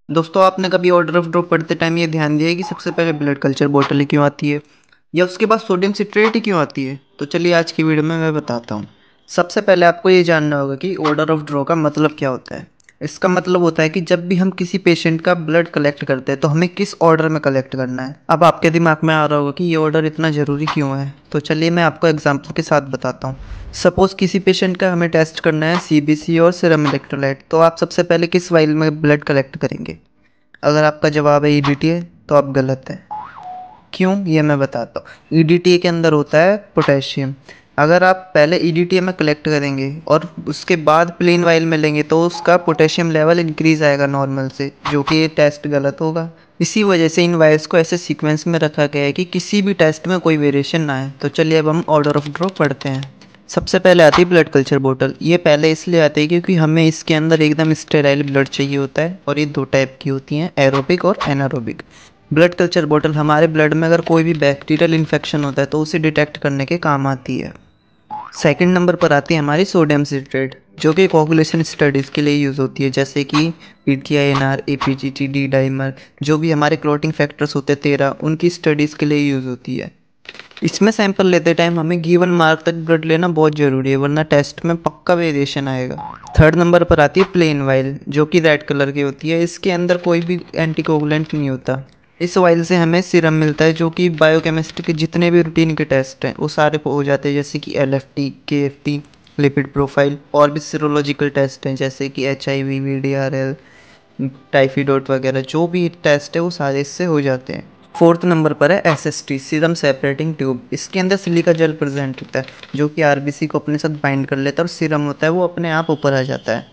दोस्तों, आपने कभी ऑर्डर ऑफ ड्रॉप पढ़ते टाइम ये ध्यान दिया है कि सबसे पहले ब्लड कल्चर बॉटल ही क्यों आती है या उसके बाद सोडियम सिट्रेट ही क्यों आती है? तो चलिए आज की वीडियो में मैं बताता हूँ। सबसे पहले आपको ये जानना होगा कि ऑर्डर ऑफ ड्रॉ का मतलब क्या होता है। इसका मतलब होता है कि जब भी हम किसी पेशेंट का ब्लड कलेक्ट करते हैं तो हमें किस ऑर्डर में कलेक्ट करना है। अब आपके दिमाग में आ रहा होगा कि ये ऑर्डर इतना ज़रूरी क्यों है, तो चलिए मैं आपको एग्जाम्पल के साथ बताता हूँ। सपोज़ किसी पेशेंट का हमें टेस्ट करना है सीबीसी और सीरम इलेक्ट्रोलाइट, तो आप सबसे पहले किस वाइल में ब्लड कलेक्ट करेंगे? अगर आपका जवाब है ईडीटी है तो आप गलत हैं। क्यों, ये मैं बताता हूँ। ईडीटी के अंदर होता है पोटेशियम। अगर आप पहले ईडीटी में कलेक्ट करेंगे और उसके बाद प्लेन वाइल में लेंगे तो उसका पोटेशियम लेवल इंक्रीज आएगा नॉर्मल से, जो कि ये टेस्ट गलत होगा। इसी वजह से इन वाइल्स को ऐसे सीक्वेंस में रखा गया है कि किसी भी टेस्ट में कोई वेरिएशन ना आए। तो चलिए अब हम ऑर्डर ऑफ ड्रॉ पढ़ते हैं। सबसे पहले आती है ब्लड कल्चर बोतल। ये पहले इसलिए आती है क्योंकि हमें इसके अंदर एकदम स्टेराइल ब्लड चाहिए होता है, और ये दो टाइप की होती हैं, एरोबिक और एनारोबिक। ब्लड कल्चर बोतल हमारे ब्लड में अगर कोई भी बैक्टीरियल इन्फेक्शन होता है तो उसे डिटेक्ट करने के काम आती है। सेकंड नंबर पर आती है हमारी सोडियम सिट्रेट, जो कि कोगुलेशन स्टडीज़ के लिए यूज़ होती है, जैसे कि पीटीआईएनआर, एपीजीटी, डी डाइमर, जो भी हमारे क्लॉटिंग फैक्टर्स होते हैं 13, उनकी स्टडीज़ के लिए यूज़ होती है। इसमें सैंपल लेते टाइम हमें गिवन मार्क तक ब्लड लेना बहुत ज़रूरी है, वरना टेस्ट में पक्का वेरिएशन आएगा। थर्ड नंबर पर आती है प्लेन वाइल, जो कि रेड कलर की होती है। इसके अंदर कोई भी एंटीकोगुलेंट नहीं होता। इस वाइल से हमें सीरम मिलता है, जो कि बायोकेमिस्ट्री के जितने भी रूटीन के टेस्ट हैं वो सारे हो जाते हैं, जैसे कि एलएफटी, केएफटी, लिपिड प्रोफाइल, और भी सीरोलॉजिकल टेस्ट हैं जैसे कि एचआईवी, वीडीआरएल, टाइफिडोट वगैरह। जो भी टेस्ट है वो सारे इससे हो जाते हैं। फोर्थ नंबर पर है एसएसटी, सीरम सेपरेटिंग ट्यूब। इसके अंदर सिलिका जेल प्रेजेंट होता है, जो कि आरबीसी को अपने साथ बाइंड कर लेता है, और सीरम होता है वो अपने आप ऊपर आ जाता है।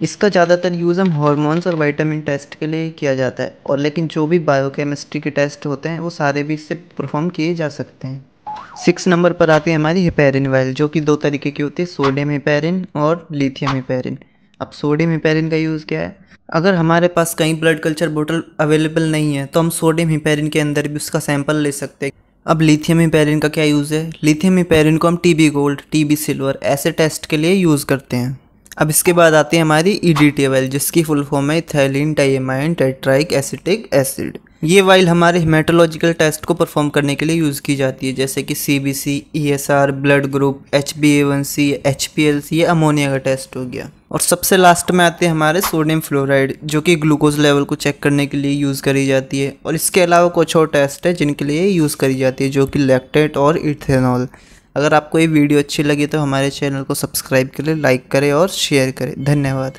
इसका ज़्यादातर यूज़ हम हार्मोन्स और विटामिन टेस्ट के लिए किया जाता है, और लेकिन जो भी बायोकेमिस्ट्री के टेस्ट होते हैं वो सारे भी इससे परफॉर्म किए जा सकते हैं। सिक्स नंबर पर आती है हमारी हेपेरिन वाइल, जो कि दो तरीके की होती है, सोडियम हेपेरिन और लिथियम हेपेरिन। अब सोडियम हेपेरिन का यूज़ क्या है? अगर हमारे पास कहीं ब्लड कल्चर बोतल अवेलेबल नहीं है तो हम सोडियम हेपेरिन के अंदर भी उसका सैंपल ले सकते हैं। अब लिथियम हेपेरिन का क्या यूज़ है? लिथियम हेपेरिन को हम टीबी गोल्ड, टीबी सिल्वर ऐसे टेस्ट के लिए यूज़ करते हैं। अब इसके बाद आती है हमारी ईडीटी वाइल, जिसकी फुल फॉर्म है इथाइलिन डाइएमाइन टेट्राइक एसिटिक एसिड। ये वाइल हमारे हेमेटोलॉजिकल टेस्ट को परफॉर्म करने के लिए यूज़ की जाती है, जैसे कि CBC, ESR, blood group, HbA1c, HPLC, ये अमोनिया का टेस्ट हो गया। और सबसे लास्ट में आते हैं हमारे सोडियम फ्लोराइड, जो कि ग्लूकोज लेवल को चेक करने के लिए यूज़ करी जाती है। और इसके अलावा कुछ और टेस्ट है जिनके लिए यूज़ करी जाती है, जो कि लैक्टेट और इथेनॉल। अगर आपको ये वीडियो अच्छी लगी तो हमारे चैनल को सब्सक्राइब करें, लाइक करें और शेयर करें। धन्यवाद।